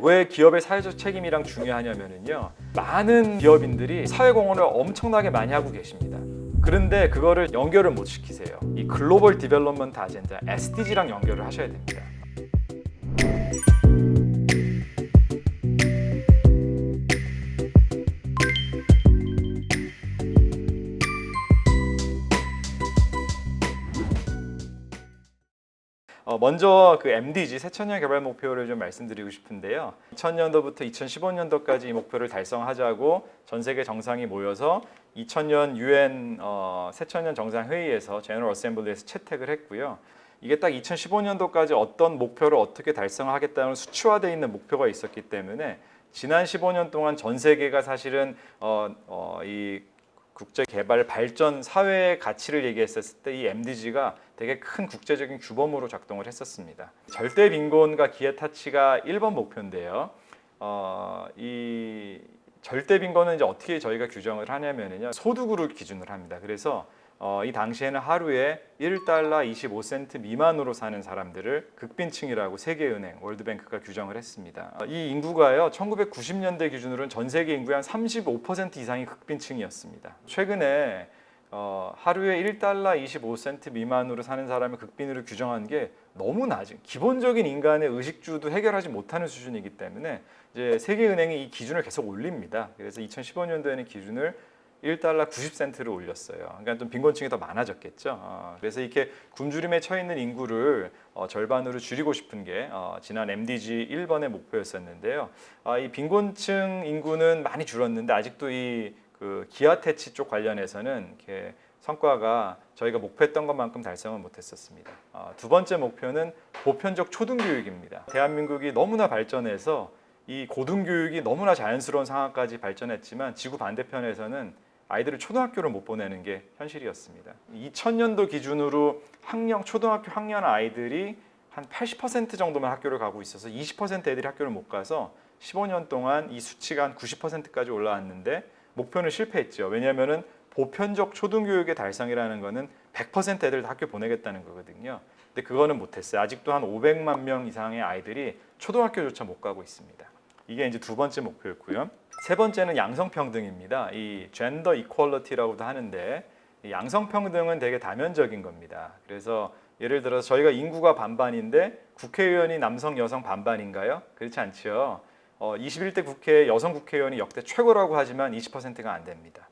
왜 기업의 사회적 책임이랑 중요하냐면요, 많은 기업인들이 사회공헌을 엄청나게 많이 하고 계십니다. 그런데 그거를 연결을 못 시키세요. 이 글로벌 디벨롭먼트 아젠다 SDG랑 연결을 하셔야 됩니다. 먼저 그 MDG 새천년 개발 목표를 좀 말씀드리고 싶은데요. 2000년도부터 2015년도까지 이 목표를 달성하자고 전 세계 정상이 모여서 2000년 UN 새천년 정상 회의에서 제너럴 어셈블리에서 채택을 했고요. 이게 딱 2015년도까지 어떤 목표를 어떻게 달성하겠다는 수치화되어 있는 목표가 있었기 때문에 지난 15년 동안 전 세계가 사실은 이 국제 개발 발전 사회의 가치를 얘기했었을 때 이 MDG가 되게 큰 국제적인 규범으로 작동을 했었습니다. 절대 빈곤과 기회 타치가 1번 목표인데요. 이 절대 빈곤은 이제 어떻게 저희가 규정을 하냐면요, 소득으로 기준을 합니다. 그래서 이 당시에는 하루에 1달러 25센트 미만으로 사는 사람들을 극빈층이라고 세계은행, 월드뱅크가 규정을 했습니다. 이 인구가요, 1990년대 기준으로는 전 세계 인구의 한 35% 이상이 극빈층이었습니다. 최근에 하루에 1달러 25센트 미만으로 사는 사람을 극빈으로 규정한 게 너무 낮은, 기본적인 인간의 의식주도 해결하지 못하는 수준이기 때문에 이제 세계은행이 이 기준을 계속 올립니다. 그래서 2015년도에는 기준을 1달러 90센트를 올렸어요. 그러니까 좀 빈곤층이 더 많아졌겠죠. 그래서 이렇게 굶주림에 처해 있는 인구를 절반으로 줄이고 싶은 게 지난 MDG 1번의 목표였었는데요. 이 빈곤층 인구는 많이 줄었는데 아직도 이 그 기하태치 쪽 관련해서는 이렇게 성과가 저희가 목표했던 것만큼 달성을 못했었습니다. 두 번째 목표는 보편적 초등교육입니다. 대한민국이 너무나 발전해서 이 고등교육이 너무나 자연스러운 상황까지 발전했지만 지구 반대편에서는 아이들을 초등학교를 못 보내는 게 현실이었습니다. 2000년도 기준으로 초등학교 학년 아이들이 한 80% 정도만 학교를 가고 있어서 20% 애들이 학교를 못 가서 15년 동안 이 수치가 한 90%까지 올라왔는데 목표는 실패했죠. 왜냐하면 보편적 초등교육의 달성이라는 거는 100% 애들 다 학교 보내겠다는 거거든요. 근데 그거는 못했어요. 아직도 한 500만 명 이상의 아이들이 초등학교조차 못 가고 있습니다. 이게 이제 두 번째 목표였고요. 세 번째는 양성평등입니다. 이 젠더 이퀄리티라고도 하는데 이 양성평등은 되게 다면적인 겁니다. 그래서 예를 들어서 저희가 인구가 반반인데 국회의원이 남성, 여성 반반인가요? 그렇지 않죠. 21대 국회 여성 국회의원이 역대 최고라고 하지만 20%가 안 됩니다.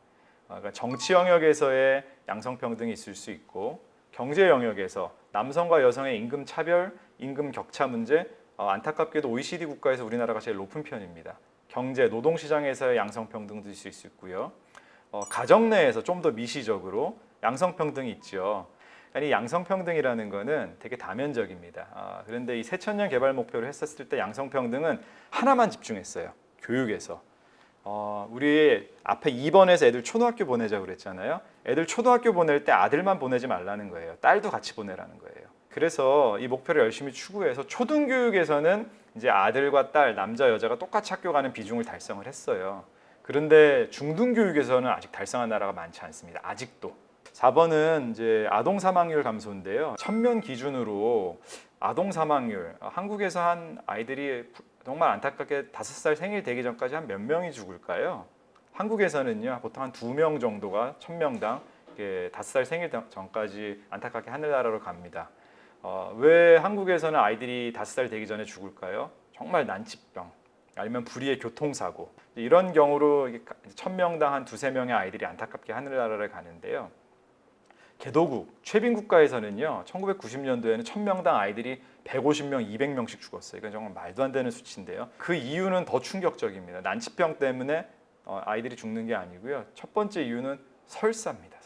그러니까 정치 영역에서의 양성평등이 있을 수 있고 경제 영역에서 남성과 여성의 임금 차별, 임금 격차 문제, 안타깝게도 OECD 국가에서 우리나라가 제일 높은 편입니다. 경제, 노동시장에서의 양성평등도 있을 수 있고요. 가정 내에서 좀 더 미시적으로 양성평등이 있죠. 아니, 양성평등이라는 거는 되게 다면적입니다. 그런데 이 새천년 개발 목표를 했었을 때 양성평등은 하나만 집중했어요. 교육에서. 우리 앞에 2번에서 애들 초등학교 보내자고 그랬잖아요. 애들 초등학교 보낼 때 아들만 보내지 말라는 거예요. 딸도 같이 보내라는 거예요. 그래서 이 목표를 열심히 추구해서 초등교육에서는 이제 아들과 딸, 남자, 여자가 똑같이 학교 가는 비중을 달성을 했어요. 그런데 중등교육에서는 아직 달성한 나라가 많지 않습니다. 아직도. 4번은 이제 아동 사망률 감소인데요. 천면 기준으로 아동 사망률, 한국에서 한 아이들이 정말 안타깝게 5살 생일 되기 전까지 한 몇 명이 죽을까요? 한국에서는요, 보통 한 2명 정도가 1000명당 5살 생일 전까지 안타깝게 하늘나라로 갑니다. 왜 한국에서는 아이들이 5살 되기 전에 죽을까요? 정말 난치병, 아니면 불의의 교통사고, 이런 경우로 1000명당 한 2~3명의 아이들이 안타깝게 하늘나라를 가는데요. 개도국, 최빈국가에서는요, 1990년도에는 1000명당 아이들이 150명, 200명씩 죽었어요. 이건 정말 말도 안 되는 수치인데요. 그 이유는 더 충격적입니다. 난치병 때문에 아이들이 죽는 게 아니고요. 첫 번째 이유는 설사입니다.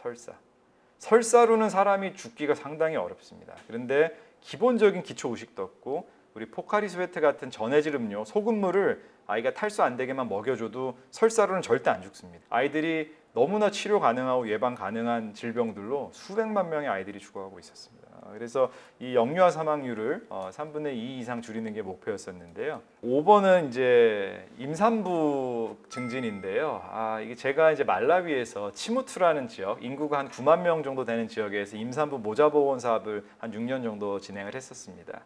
설사로는 사람이 죽기가 상당히 어렵습니다. 그런데 기본적인 기초 의식도 없고, 우리 포카리 스웨트 같은 전해질 음료, 소금물을 아이가 탈수 안 되게만 먹여줘도 설사로는 절대 안 죽습니다. 아이들이 너무나 치료 가능하고 예방 가능한 질병들로 수백만 명의 아이들이 죽어가고 있었습니다. 그래서 이 영유아 사망률을 3분의 2 이상 줄이는 게 목표였었는데요. 5번은 이제 임산부 증진인데요. 이게 제가 이제 말라위에서 치무투라는 지역, 인구가 한 9만 명 정도 되는 지역에서 임산부 모자 보건 사업을 한 6년 정도 진행을 했었습니다.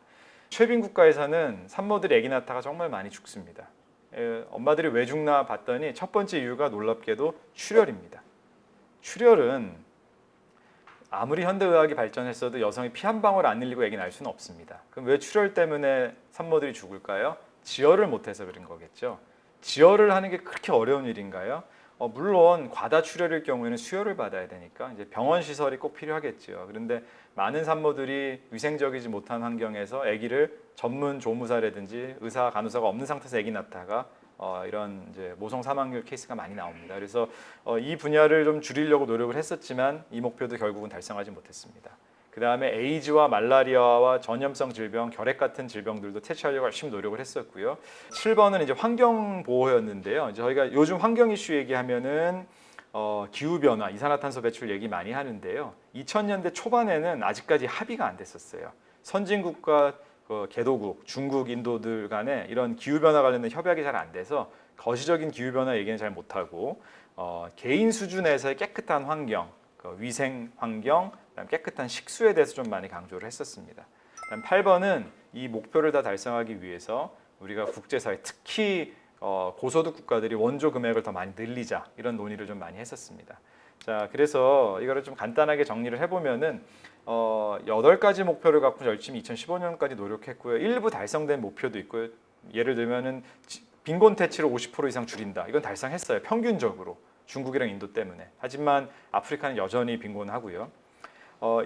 최빈 국가에서는 산모들이 아기 낳다가 정말 많이 죽습니다. 엄마들이 왜 죽나 봤더니 첫 번째 이유가 놀랍게도 출혈입니다. 출혈은 아무리 현대의학이 발전했어도 여성이 피 한 방울 안 흘리고 아기 낳을 수는 없습니다. 그럼 왜 출혈 때문에 산모들이 죽을까요? 지혈을 못해서 그런 거겠죠. 지혈을 하는 게 그렇게 어려운 일인가요? 물론 과다 출혈일 경우에는 수혈을 받아야 되니까 이제 병원 시설이 꼭 필요하겠죠. 그런데 많은 산모들이 위생적이지 못한 환경에서 아기를 전문 조무사라든지 의사, 간호사가 없는 상태에서 아기 낳다가 이런 이제 모성 사망률 케이스가 많이 나옵니다. 그래서 이 분야를 좀 줄이려고 노력을 했었지만 이 목표도 결국은 달성하지 못했습니다. 그 다음에 에이즈와 말라리아와 전염성 질병, 결핵 같은 질병들도 퇴치하려고 열심히 노력을 했었고요. 7번은 이제 환경 보호였는데요. 이제 저희가 요즘 환경 이슈 얘기하면은 기후 변화, 이산화탄소 배출 얘기 많이 하는데요. 2000년대 초반에는 아직까지 합의가 안 됐었어요. 선진국과 개도국, 중국, 인도들 간에 이런 기후 변화 관련된 협약이 잘 안 돼서 거시적인 기후 변화 얘기는 잘 못하고 개인 수준에서의 깨끗한 환경, 위생 환경, 깨끗한 식수에 대해서 좀 많이 강조를 했었습니다. 8번은 이 목표를 다 달성하기 위해서 우리가 국제사회, 특히 고소득 국가들이 원조 금액을 더 많이 늘리자 이런 논의를 좀 많이 했었습니다. 자, 그래서 이거를 좀 간단하게 정리를 해보면은 8가지 목표를 갖고 열심히 2015년까지 노력했고요. 일부 달성된 목표도 있고요. 예를 들면은 빈곤 퇴치를 50% 이상 줄인다. 이건 달성했어요. 평균적으로. 중국이랑 인도 때문에. 하지만 아프리카는 여전히 빈곤하고요.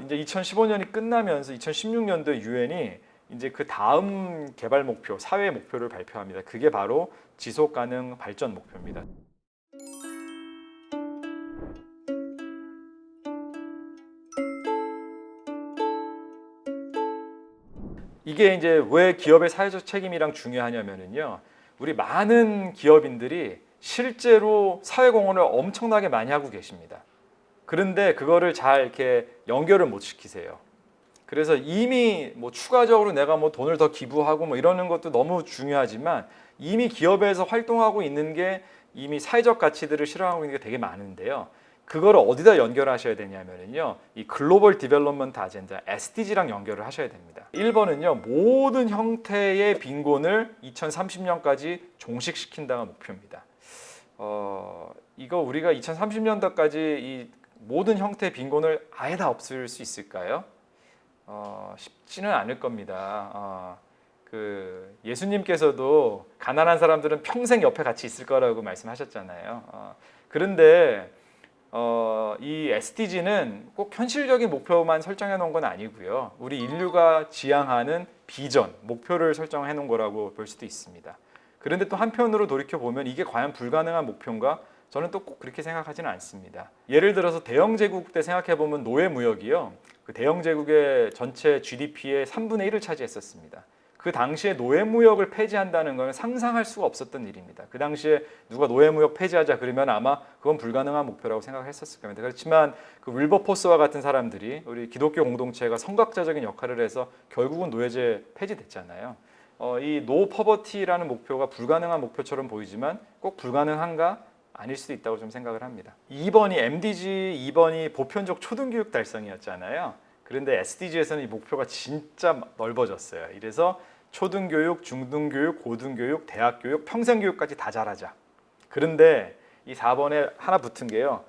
이제 2015년이 끝나면서 2016년도에 유엔이 이제 그 다음 개발 목표, 사회 목표를 발표합니다. 그게 바로 지속 가능 발전 목표입니다. 이게 이제 왜 기업의 사회적 책임이랑 중요하냐면요. 우리 많은 기업인들이 실제로 사회공헌을 엄청나게 많이 하고 계십니다. 그런데 그거를 잘 이렇게 연결을 못 시키세요. 그래서 이미 뭐 추가적으로 내가 뭐 돈을 더 기부하고 뭐 이러는 것도 너무 중요하지만 이미 기업에서 활동하고 있는 게 이미 사회적 가치들을 실현하고 있는 게 되게 많은데요. 그거를 어디다 연결하셔야 되냐면요. 이 글로벌 디벨롭먼트 아젠다 SDG랑 연결을 하셔야 됩니다. 1번은요. 모든 형태의 빈곤을 2030년까지 종식시킨다가 목표입니다. 이거 우리가 2030년도까지 이 모든 형태의 빈곤을 아예 다 없앨 수 있을까요? 쉽지는 않을 겁니다. 예수님께서도 가난한 사람들은 평생 옆에 같이 있을 거라고 말씀하셨잖아요. 그런데 이 SDG는 꼭 현실적인 목표만 설정해 놓은 건 아니고요. 우리 인류가 지향하는 비전, 목표를 설정해 놓은 거라고 볼 수도 있습니다. 그런데 또 한편으로 돌이켜 보면 이게 과연 불가능한 목표인가? 저는 또 꼭 그렇게 생각하지는 않습니다. 예를 들어서 대영 제국 때 생각해 보면 노예 무역이요. 그 대영 제국의 전체 GDP의 3분의 1을 차지했었습니다. 그 당시에 노예 무역을 폐지한다는 건 상상할 수가 없었던 일입니다. 그 당시에 누가 노예 무역 폐지하자 그러면 아마 그건 불가능한 목표라고 생각했었을 겁니다. 그렇지만 그 윌버포스와 같은 사람들이 우리 기독교 공동체가 선각자적인 역할을 해서 결국은 노예제 폐지됐잖아요. 이 노 퍼버티라는 목표가 불가능한 목표처럼 보이지만 꼭 불가능한가? 아닐 수도 있다고 좀 생각을 합니다. 2번이 MDG, 2번이 보편적 초등교육 달성이었잖아요. 그런데 SDG에서는 이 목표가 진짜 넓어졌어요. 이래서 초등교육, 중등교육, 고등교육, 대학교육, 평생교육까지 다 잘하자. 그런데 이 4번에 하나 붙은 게요.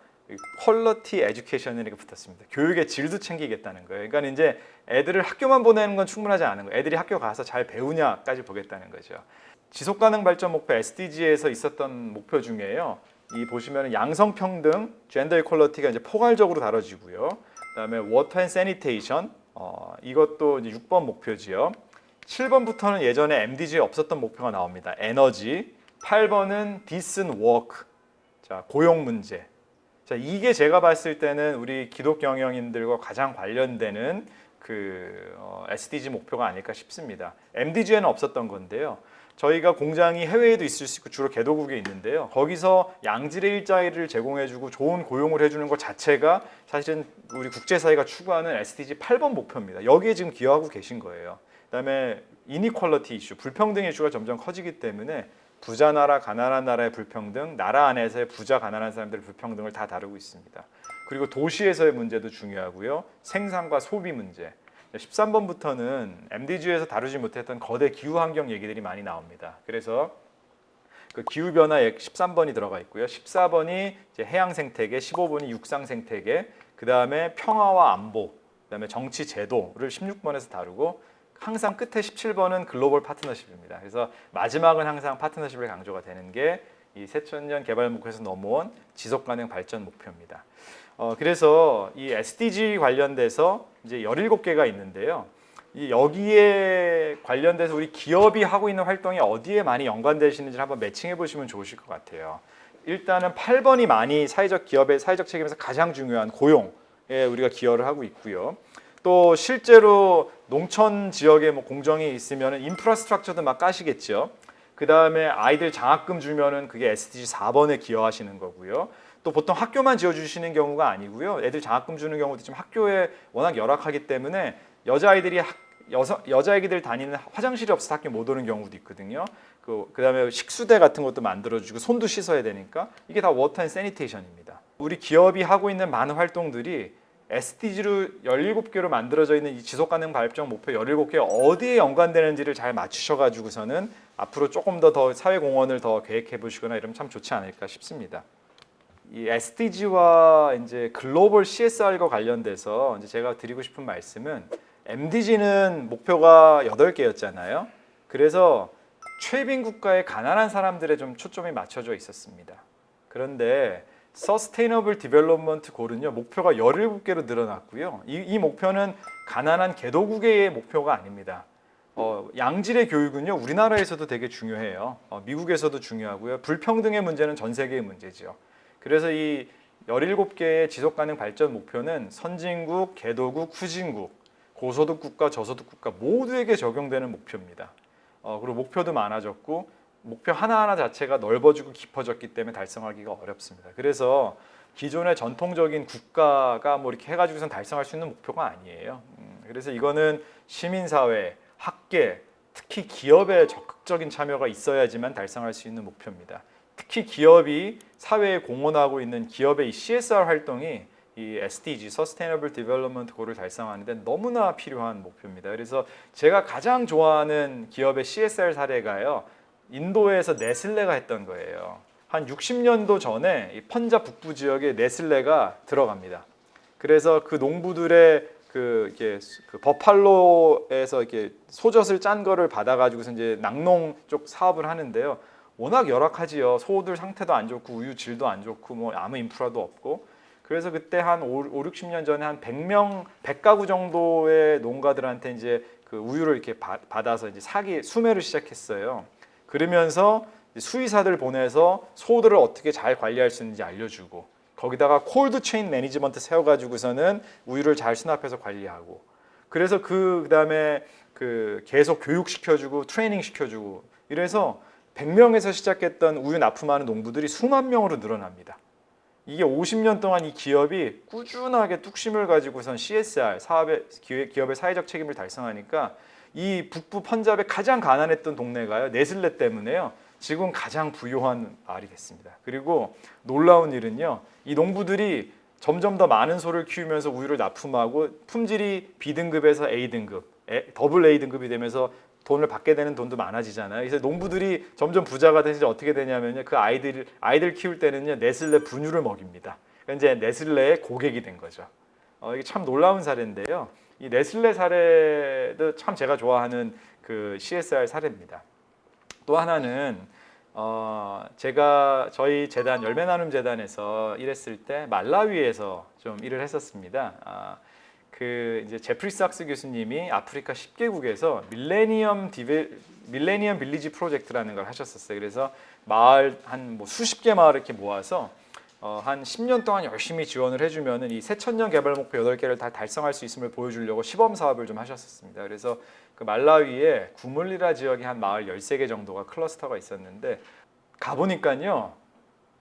퀄리티 에듀케이션이라고 붙었습니다. 교육의 질도 챙기겠다는 거예요. 그러니까 이제 애들을 학교만 보내는 건 충분하지 않은 거예요. 애들이 학교 가서 잘 배우냐까지 보겠다는 거죠. 지속가능 발전 목표 SDG에서 있었던 목표 중에요. 이 보시면 양성평등, 젠더 이퀄리티가 이제 포괄적으로 다뤄지고요. 그다음에 워터 앤 세니테이션, 이것도 이제 6번 목표지요. 7번부터는 예전에 MDG에 없었던 목표가 나옵니다. 에너지. 8번은 decent work, 자 고용 문제. 자 이게 제가 봤을 때는 우리 기독 경영인들과 가장 관련되는 SDG 목표가 아닐까 싶습니다. MDG에는 없었던 건데요. 저희가 공장이 해외에도 있을 수 있고 주로 개도국에 있는데요. 거기서 양질의 일자리를 제공해주고 좋은 고용을 해주는 것 자체가 사실은 우리 국제사회가 추구하는 SDG 8번 목표입니다. 여기에 지금 기여하고 계신 거예요. 그다음에 이니퀄리티 이슈, 불평등 이슈가 점점 커지기 때문에 부자 나라, 가난한 나라의 불평등, 나라 안에서의 부자, 가난한 사람들의 불평등을 다 다루고 있습니다. 그리고 도시에서의 문제도 중요하고요. 생산과 소비 문제. 13번부터는 MDG에서 다루지 못했던 거대 기후 환경 얘기들이 많이 나옵니다. 그래서 그 기후 변화 13번이 들어가 있고요. 14번이 이제 해양 생태계, 15번이 육상 생태계, 그 다음에 평화와 안보, 그 다음에 정치 제도를 16번에서 다루고 항상 끝에 17번은 글로벌 파트너십입니다. 그래서 마지막은 항상 파트너십을 강조가 되는 게 이 새천년 개발 목표에서 넘어온 지속 가능 발전 목표입니다. 그래서 이 SDG 관련돼서 이제 17개가 있는데요. 여기에 관련돼서 우리 기업이 하고 있는 활동이 어디에 많이 연관되시는지 한번 매칭해 보시면 좋으실 것 같아요. 일단은 8번이 많이 기업의 사회적 책임에서 가장 중요한 고용에 우리가 기여를 하고 있고요. 또 실제로 농촌 지역에 뭐 공정이 있으면 인프라스트럭처도 막 까시겠죠. 그 다음에 아이들 장학금 주면은 그게 SDG 4번에 기여하시는 거고요. 또 보통 학교만 지어주시는 경우가 아니고요. 애들 장학금 주는 경우도 지금 학교에 워낙 열악하기 때문에 여자애기들 다니는 화장실이 없어서 학교 못 오는 경우도 있거든요. 그다음에 식수대 같은 것도 만들어주고 손도 씻어야 되니까 이게 다 워터 앤 세니테이션입니다. 우리 기업이 하고 있는 많은 활동들이 SDG로 17개로 만들어져 있는 이 지속가능 발전 목표 17개 어디에 연관되는지를 잘 맞추셔가지고서는 앞으로 조금 더 사회 공헌을 더 계획해 보시거나 이러면 참 좋지 않을까 싶습니다. 이 SDG와 이제 글로벌 CSR과 관련돼서 이제 제가 드리고 싶은 말씀은 MDG는 목표가 8개였잖아요. 그래서 최빈 국가의 가난한 사람들에 좀 초점이 맞춰져 있었습니다. 그런데 Sustainable Development Goal은요, 목표가 17개로 늘어났고요. 이 목표는 가난한 개도국의 목표가 아닙니다. 양질의 교육은요, 우리나라에서도 되게 중요해요. 미국에서도 중요하고요. 불평등의 문제는 전 세계의 문제죠. 그래서 이 17개의 지속가능 발전 목표는 선진국, 개도국, 후진국, 고소득 국가, 저소득 국가 모두에게 적용되는 목표입니다. 그리고 목표도 많아졌고 목표 하나하나 자체가 넓어지고 깊어졌기 때문에 달성하기가 어렵습니다. 그래서 기존의 전통적인 국가가 뭐 이렇게 해가지고선 달성할 수 있는 목표가 아니에요. 그래서 이거는 시민사회, 학계, 특히 기업의 적극적인 참여가 있어야지만 달성할 수 있는 목표입니다. 특히 기업이 사회에 공헌하고 있는 기업의 이 CSR 활동이 이 SDG, Sustainable Development Goal을 달성하는 데 너무나 필요한 목표입니다. 그래서 제가 가장 좋아하는 기업의 CSR 사례가요. 인도에서 네슬레가 했던 거예요. 한 60년도 전에 이 펀잡 북부 지역에 네슬레가 들어갑니다. 그래서 그 농부들의 그 버팔로에서 이렇게 소젖을 짠 거를 받아가지고서 이제 낙농 쪽 사업을 하는데요. 워낙 열악하지요. 소들 상태도 안 좋고 우유 질도 안 좋고 뭐 아무 인프라도 없고. 그래서 그때 한 5, 60년 전에 한 100가구 정도의 농가들한테 이제 그 우유를 이렇게 받아서 이제 수매를 시작했어요. 그러면서 수의사들 보내서 소들을 어떻게 잘 관리할 수 있는지 알려주고 거기다가 콜드 체인 매니지먼트 세워가지고서는 우유를 잘 수납해서 관리하고 그래서 그다음에 계속 교육시켜주고 트레이닝 시켜주고 이래서 100명에서 시작했던 우유 납품하는 농부들이 수만 명으로 늘어납니다. 이게 50년 동안 이 기업이 꾸준하게 뚝심을 가지고선 CSR 기업의 사회적 책임을 달성하니까 이 북부 펀잡의 가장 가난했던 동네가요 네슬레 때문에요 지금 가장 부유한 마을이 됐습니다. 그리고 놀라운 일은요 이 농부들이 점점 더 많은 소를 키우면서 우유를 납품하고 품질이 B등급에서 A등급, 더블 A등급이 되면서 돈을 받게 되는 돈도 많아지잖아요. 그래서 농부들이 점점 부자가 되서 어떻게 되냐면요 그 아이들 키울 때는요 네슬레 분유를 먹입니다. 그러니까 이제 네슬레의 고객이 된 거죠. 이게 참 놀라운 사례인데요. 이 네슬레 사례도 참 제가 좋아하는 그 CSR 사례입니다. 또 하나는 제가 저희 재단 열매나눔 재단에서 일했을 때 말라위에서 좀 일을 했었습니다. 이제 제프리 sak스 교수님이 아프리카 10개국에서 밀레니엄 빌리지 프로젝트라는 걸 하셨었어요. 그래서 마을 한 수십 개 마을 이렇게 모아서 한 10년 동안 열심히 지원을 해주면은 이 새천년 개발 목표 8개를 다 달성할 수 있음을 보여주려고 시범 사업을 좀 하셨었습니다. 그래서 그 말라위에 구물리라 지역에 한 마을 13개 정도가 클러스터가 있었는데 가보니까요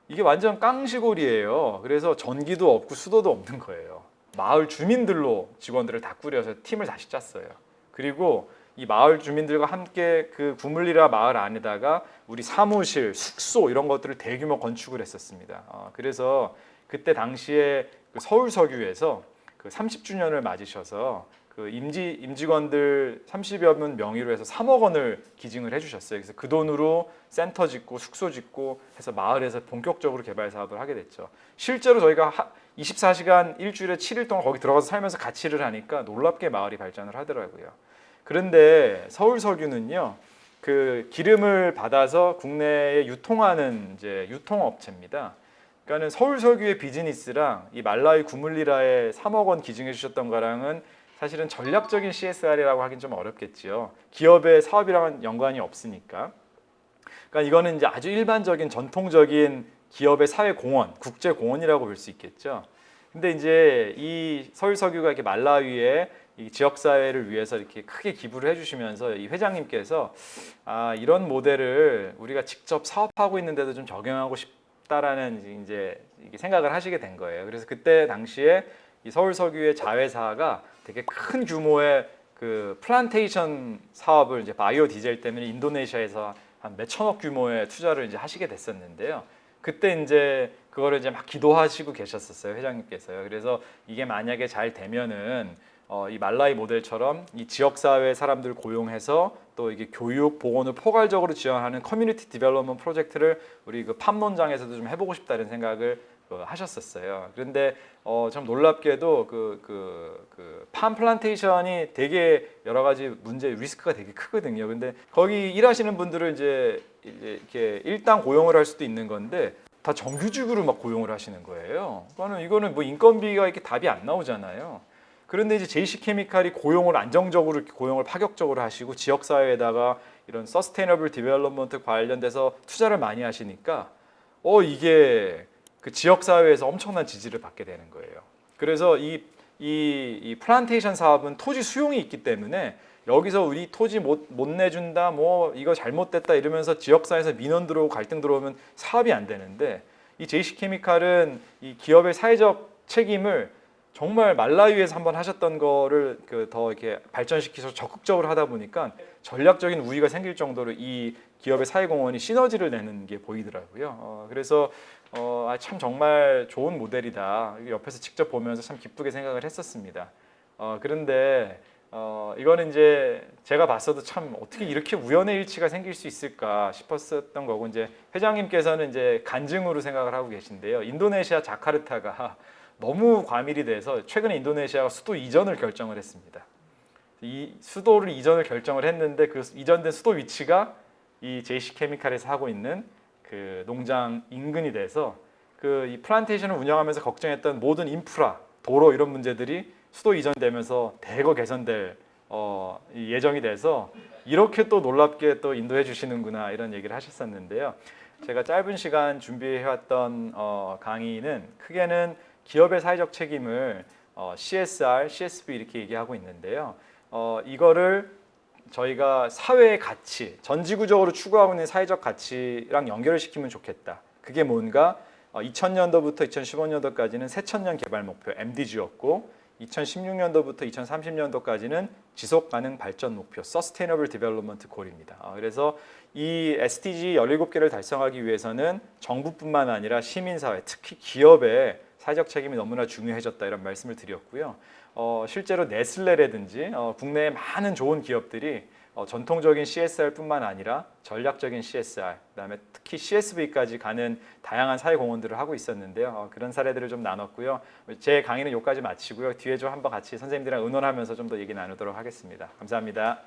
이게 완전 깡시골이에요. 그래서 전기도 없고 수도도 없는 거예요. 마을 주민들로 직원들을 다 꾸려서 팀을 다시 짰어요. 그리고 이 마을 주민들과 함께 그 구물리라 마을 안에다가 우리 사무실, 숙소 이런 것들을 대규모 건축을 했었습니다. 그래서 그때 당시에 그 서울서교에서 그 30주년을 맞으셔서 그 임직원들 30여 분 명의로 해서 3억 원을 기증을 해주셨어요. 그래서 그 돈으로 센터 짓고 숙소 짓고 해서 마을에서 본격적으로 개발 사업을 하게 됐죠. 실제로 저희가 24시간 일주일에 7일 동안 거기 들어가서 살면서 같이 일을 하니까 놀랍게 마을이 발전을 하더라고요. 그런데 서울석유는요, 그 기름을 받아서 국내에 유통하는 이제 유통업체입니다. 그러니까는 서울석유의 비즈니스랑 이 말라위 구물리라에 3억 원 기증해 주셨던 거랑은 사실은 전략적인 CSR이라고 하긴 좀 어렵겠지요. 기업의 사업이랑은 연관이 없으니까. 그러니까 이거는 이제 아주 일반적인 전통적인 기업의 사회 공헌, 국제 공헌이라고 볼 수 있겠죠. 근데 이제 이 서울석유가 이렇게 말라위에 이 지역 사회를 위해서 이렇게 크게 기부를 해주시면서 이 회장님께서 이런 모델을 우리가 직접 사업하고 있는데도 좀 적용하고 싶다라는 이제 생각을 하시게 된 거예요. 그래서 그때 당시에 이 서울석유의 자회사가 되게 큰 규모의 그 플란테이션 사업을 이제 바이오 디젤 때문에 인도네시아에서 한 몇천억 규모의 투자를 이제 하시게 됐었는데요. 그때 이제 그거를 이제 막 기도하시고 계셨었어요, 회장님께서요. 그래서 이게 만약에 잘 되면은 이 말라이 모델처럼 이 지역 사회 사람들 고용해서 또 이게 교육, 보건을 포괄적으로 지원하는 커뮤니티 디벨롭먼트 프로젝트를 우리 그 팜농장에서도 좀 해보고 싶다 이런 생각을 하셨었어요. 그런데 참 놀랍게도 팜 플란테이션이 되게 여러 가지 문제 리스크가 되게 크거든요. 근데 거기 일하시는 분들은 이제 이렇게 일당 고용을 할 수도 있는 건데 다 정규직으로 막 고용을 하시는 거예요. 이거는 뭐 인건비가 이렇게 답이 안 나오잖아요. 그런데 이제 JC케미칼이 고용을 안정적으로 고용을 파격적으로 하시고 지역 사회에다가 이런 서스테이너블 디벨롭먼트 관련돼서 투자를 많이 하시니까 이게 그 지역 사회에서 엄청난 지지를 받게 되는 거예요. 그래서 이 플란테이션 사업은 토지 수용이 있기 때문에 여기서 우리 토지 못 내준다, 뭐 이거 잘못됐다 이러면서 지역 사회에서 민원 들어오고 갈등 들어오면 사업이 안 되는데 이 JC케미칼은 이 기업의 사회적 책임을 정말 말라위에서 한번 하셨던 거를 더 이렇게 발전시켜서 적극적으로 하다 보니까 전략적인 우위가 생길 정도로 이 기업의 사회공헌이 시너지를 내는 게 보이더라고요. 그래서 참 정말 좋은 모델이다. 옆에서 직접 보면서 참 기쁘게 생각을 했었습니다. 그런데 이거는 이제 제가 봤어도 참 어떻게 이렇게 우연의 일치가 생길 수 있을까 싶었었던 거고, 이제 회장님께서는 이제 간증으로 생각을 하고 계신데요. 인도네시아 자카르타가 너무 과밀이 돼서 최근에 인도네시아가 수도 이전을 결정을 했습니다. 이 수도를 이전을 결정을 했는데 그 이전된 수도 위치가 이 JC케미칼에서 하고 있는 그 농장 인근이 돼서 이 플란테이션을 운영하면서 걱정했던 모든 인프라, 도로 이런 문제들이 수도 이전되면서 대거 개선될 예정이 돼서 이렇게 또 놀랍게 또 인도해 주시는구나 이런 얘기를 하셨었는데요. 제가 짧은 시간 준비해왔던 강의는 크게는 기업의 사회적 책임을 CSR, CSV 이렇게 얘기하고 있는데요. 이거를 저희가 사회의 가치, 전지구적으로 추구하고 있는 사회적 가치랑 연결을 시키면 좋겠다. 그게 뭔가 2000년도부터 2015년도까지는 새천년 개발 목표 MDG였고 2016년도부터 2030년도까지는 지속 가능 발전 목표 Sustainable Development Goal입니다. 그래서 이 SDG 17개를 달성하기 위해서는 정부뿐만 아니라 시민사회, 특히 기업의 사회적 책임이 너무나 중요해졌다 이런 말씀을 드렸고요. 실제로 네슬레라든지 국내의 많은 좋은 기업들이 전통적인 CSR뿐만 아니라 전략적인 CSR, 그다음에 특히 CSV까지 가는 다양한 사회 공헌들을 하고 있었는데요. 그런 사례들을 좀 나눴고요. 제 강의는 여기까지 마치고요. 뒤에 좀 한번 같이 선생님들이랑 의논하면서 좀 더 얘기 나누도록 하겠습니다. 감사합니다.